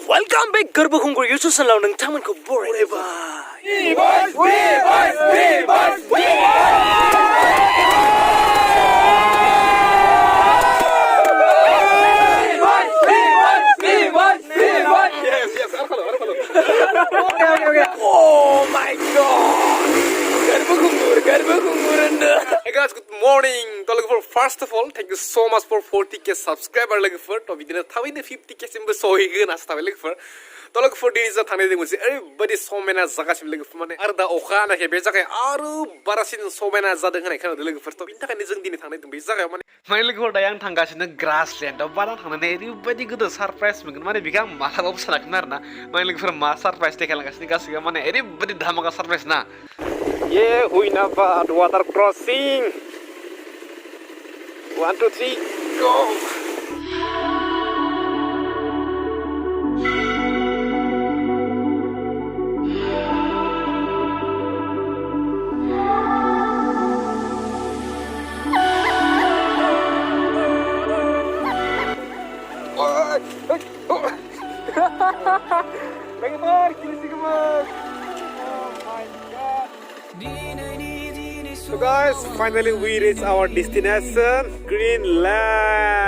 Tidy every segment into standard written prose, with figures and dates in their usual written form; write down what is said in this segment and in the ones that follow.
Welcome back Garbakunggur Yususan Lau Nang Taman ko forever. Oh my god. Garbakunggur Hey guys, good morning. First of all, thank you so much for 40k subscriber for to video 50k simple so again as for days everybody so many zaga sim for mane arda okhana ke beja ke aru barasin so many zada ngane khana de for to inta kan jeng dini thane dum beja ke mane mane for dayang thangasina grassland bana thangna everybody good surprise mane bigam mala option aknar na mane for ma surprise te kala gasni gas mane everybody dhamaka surprise na yeah huina ba water crossing 1 2 3 go So guys, finally we reached our destination, Greenland.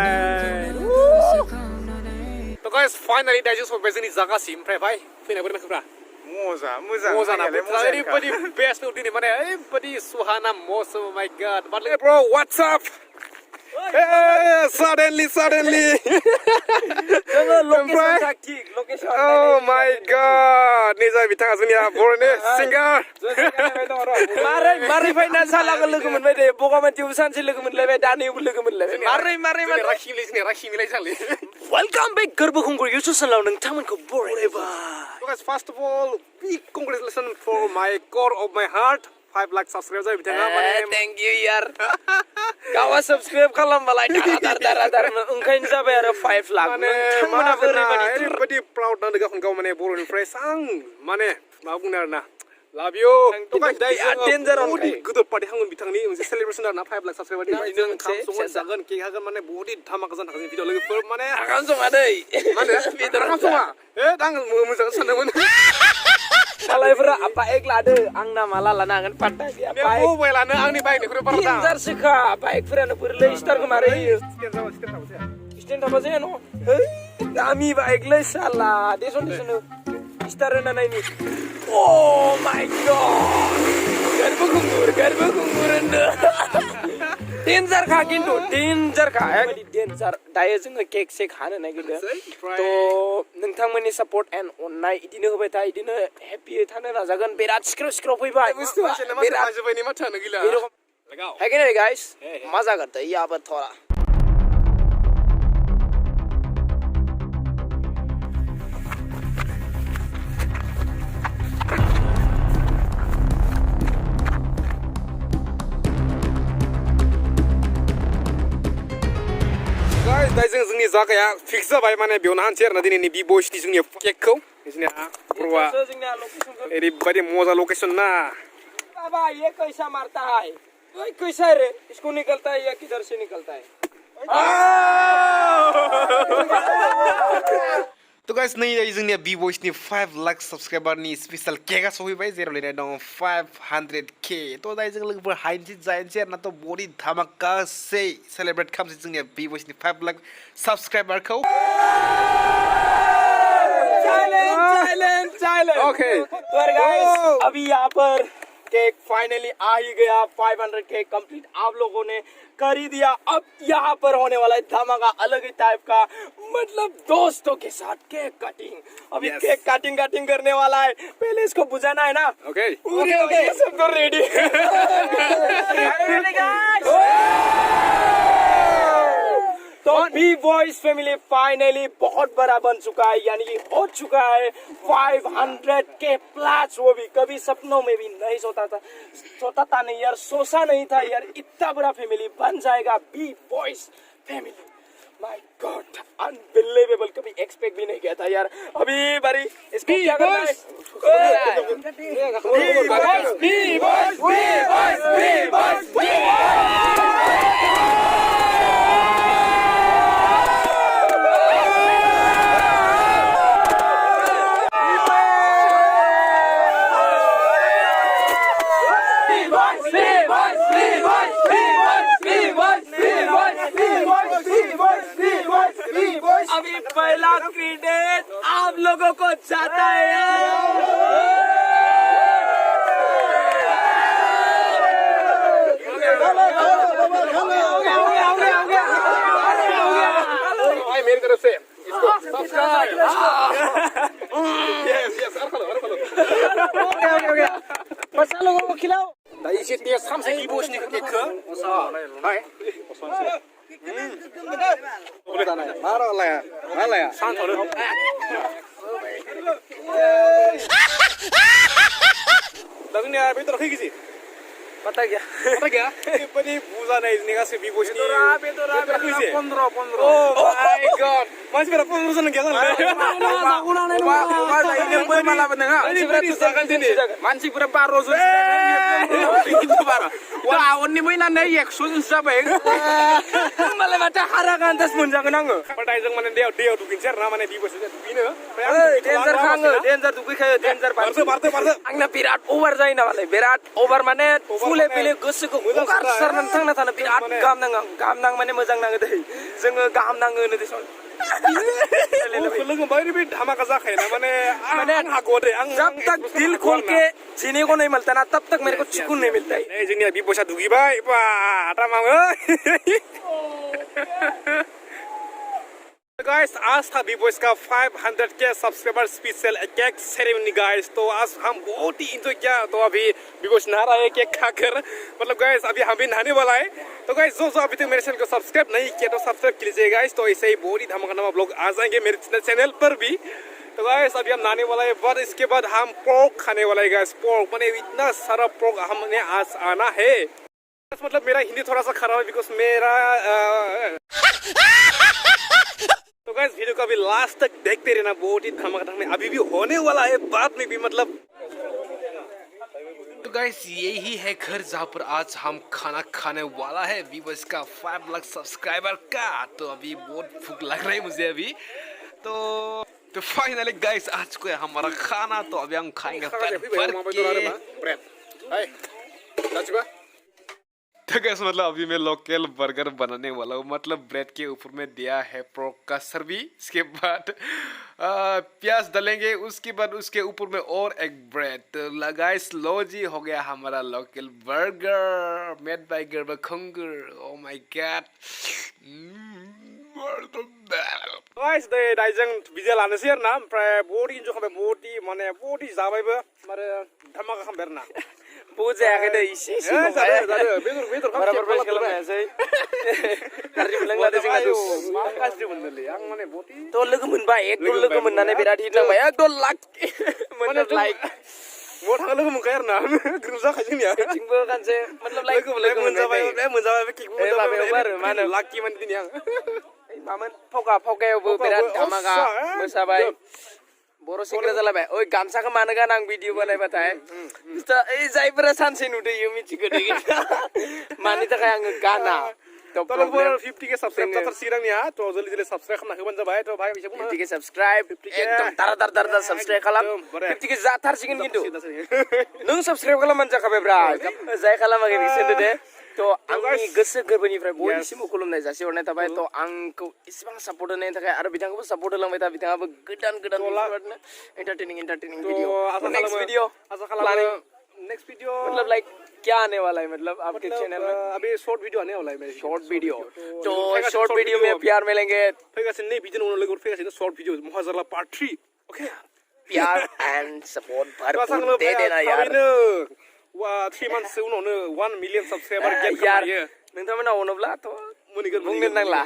So guys, finally I just hope ini zaga sim pre bhai. Fina beri macam Moza na. Everybody best udah ni mana? Everybody suhana mosam. Oh my god. But hey bro, what's up? Hey, suddenly. location. Oh my god. Ni saya bitang asuni abor ni singer. Mari fai na salah kalau kemen bede. Bukan macam urusan sih kemen lebe dani bulu kemen lebe. Mari. Rakhi milai chali. Welcome back Garbakunggur Yususan Lau Nang Taman ko forever. So guys, first of all, big congratulations for my core of my heart. 5 lakh subscribers Thank you yaar. Kawa subscribe kalam balai dar. Ungkain sabe yaar 5 lakh. Everybody proud na daga kau mane boro fresh ang mane mabunar na. Love you. Danger on kai. Good party hangun bitang ni celebration na 5 lakh subscriber ni. Kam songan sagan king hagan mane body dhama kasan hagan video lagi for mane akan song adai. Mane akan songa. Dang mujang sanang Kalau evra apa ek lade ang na mala lana kan pantai dia apa ek oh boy lana ang ni baik ni kure parda Injar sikha apa ek friend purle star ko mare stand apa sih no kami baik le salah deson star na nai ni oh my god Garbakunggur danger kha kintu danger kha ek danger daya jeng cake se khana na gitu to nongthangmani support and onnai idino hobai ta idino happy thana najagan birat scroll फैबाय बिराद जोबायनि माथानो गैला लगाओ है कि नहीं guys मजा करते हैं यहाँ पर थोड़ा guys दा जोंनि जागाया फिक्स जाबाय माने बेयावनो हानसै आरोना दिनैनि बि बयस नि जोंनि केकखौ जोंनिया प्रवा ओरैबायदि मजा लोकेशन ना बाबा ये कैसा मारता है ओए कैसा रे इसको निकलता है या किधर से निकलता है तो गाइस नै जोंनिया बि बयस नि 5 लाख सब्सक्राइबर नि स्पेशल केकआ सफैबाय जेराव लिरनाय दं 500k तो दाय जों लोगोफोर हाइनसि जायनसि आरोना तो बडी धमाका से सेलिब्रेट खालामसै जोंनिया बि बयस नि 5 लाख सब्सक्राइबरखौ Silent. Okay. तो गाइस अभी यहाँ पर केक फाइनली आ ही गया 500k कंप्लीट आप लोगों ने कर ही दिया अब यहाँ पर होने वाला है धमाका अलग ही टाइप का मतलब दोस्तों के साथ केक कटिंग अभी केक कटिंग करने वाला है पहले इसको बुझाना है ना ओके सब तो रेडी तो बी बॉयज फैमिली फाइनली बहुत बड़ा बन चुका है यानी कि हो चुका है 500k प्लस वो भी कभी सपनों में भी नहीं सोचा था नहीं यार सोचा नहीं था यार इतना बड़ा फैमिली बन जाएगा B boys family my god unbelievable कभी एक्सपेक्ट भी नहीं किया था यार अभी बारी इसको क्या करना है बी बॉयज सब लोगों को जाता भाई मेरी तरफ से इसको सब्सक्राइब यस यस बच्चा लोगों को खिलाओ 나 이제 때 3세 기보시니까 깨끗 어서 하이 말아야 산토르 लगने यार बेटर है किसी पता क्या ये बड़ी बुझा नहीं इसने का से बिबोशनी बेदोरा 15 oh my God masih berapa 15 জন গেল না मानसिफोरा 12 जन itu bara wah oni mainan 100 jन जाबाय मालाय माथो हारा गान्दास मोनजागोन आङो पटायजों माने दैयाव दुगैनोसै आरो ना माने बिबोसो दुगैनो डेन्जार खाङो डेन्जार दुगैखायो डेन्जार बारदो आंना बिराद अभार जायो नामालाय बिराद अभार माने फुले फैले गोसोखौ हगारसारनानै थांना थानो बिराद गाहाम नाङो गाहाम नाङो माने मोजां नाङो दै जोङो गाहाम नाङो होनो दै लोगो बायदि बे धमाका जाखायो ना माने आं हागौ दे आं जब तक दिल खोल के जीने को नहीं मिलता ना तब तक मेरे को सुकून नहीं मिलता है नै जोंनिया बिबोसा दुगैबाय बा आटामाङो गाइस आज था बिबोस का 500K subscriber special cake ceremony guys तो आज हम बहुत ही इंजॉय किया तो अभी बिबोस नहा रहा है केक खाकर मतलब गाइस अभी हम भी नहाने वाला है तो गाइस जो अभी तक मेरे चैनल को सब्सक्राइब नहीं किया तो सब्सक्राइब कीजिए गाइस तो ऐसे ही बहुत ही धमाका ब्लॉग आ जाएंगे मेरे चैनल पर भी तो गाइस अभी हम नहाने वाला है पर इसके बाद हम पोर्क खाने वाला है गाइस पोर्क मैंने इतना सारा पोर्क हमने आज आना है मतलब मेरा हिंदी थोड़ा सा खराब है बिकॉज मेरा तो गाइस वीडियो को अभी लास्ट तक देखते रहना बहुत ही धमाका अभी भी होने वाला है बाद में भी मतलब तो गाइस यही है घर जहाँ पर आज हम खाना खाने वाला है व्यूअर्स का 5 लाख सब्सक्राइबर का तो अभी बहुत भूख लग रहा है मुझे अभी तो फाइनली गाइस आज को है हमारा खाना तो अभी हम खाएंगे तो गैस मतलब अभी मैं लोकल बर्गर बनाने वाला हूँ मतलब ब्रेड के ऊपर में दिया है पोर्क का सर्वी इसके बाद प्याज डालेंगे उसके बाद उसके ऊपर में और एक ब्रेड तो लगाइस लो जी हो गया हमारा लोकल बर्गर मेड बाय गर्बर खंगर ओ माय गॉड गाइस दे दाइजों बिजे लानोसै आरो ना ओमफ्राय बहुत इन्जय खालामबाय बहुत जाबायबो माने धमाका खालामबाय आरो ना बहुत जायाखै दै इसे बेदर बराबर खालामनायासै गाज्रि मोनलांलादो जोंना मा गाज्रि मोनदोंलै आं माने बहुत तो लोगो मोनबाय एकदम लोगो मोननानै बिराद हिट नांबाय एकदम लाक माने लाइक बहुत थाङो लोगो मोनखायो आरो ना ग्रुप जाखायो जोंनिया थिंबो गानसे मतलब लाइक लोगो मोनजाबाय केक माबायावबो आरो मा होनो लाकी माने दिनै आं मामोन फकायावबो बिराद धमाका मोसाबाय बर' सेंग्रा जालायबाय ओइ गामसाखौ मानो गान आं भिडिअ बानायबाथाय ओइ जायफोरा सानसे नुदो इयो मिथिगो दे मानि थाखाय आङो गाना तो 50K सब्सक्राइब जाथारसिगोन आंनिया तो जल्दी सब्सक्राइब खालामना होबानो जाबाय तो भाइ एसे बुंनो 50K सब्सक्राइब एकदम दार सब्सक्राइब खालाम 50K जाथारसिगोन खिन्थु नों सब्सक्राइब खालामबानो जाखाबाय ब्रा जाय खालामाखै बिसोरनो दे तो आंनि गोसो गोरबोनिफ्राय बयनिसिमबो खुलुमनाय जासिहरनाय थाबाय तो आंखौ इसेबां सापर्ट होनायनि थाखाय आरो बिथांखौबो सापर्ट होलांबाय था बिथाङाबो गोदान entertaining video next video next video मतलब लाइक क्या आने वाला है मतलब आपके चैनल में अभी शॉर्ट वीडियो आने वाला है मेरे शॉर्ट वीडियो तो शॉर्ट वीडियो में प्यार मिलेंगे फैगासिनो नै बिदिनो उनाव लोगो फैगासिनो शॉर्ट वीडियो महाजारला पार्ट 3 ओके प्यार एंड सपोर्ट भरपूर दे देना यार वा 3 months उनावनो 1 million सब्सक्राइबर गेट खालामो नोंथांमोना अनोब्ला बुंनो नांला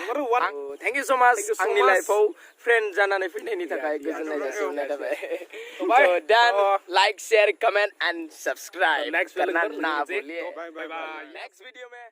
थैंक यू सो मच आंनि लाइफआव फ्रेंड जानानै फैनायनि थाखाय गोजोननाय जासिहरनाय थाबाय तो then like share comment and subscribe करना ना भूलिए नेक्स्ट वीडियो में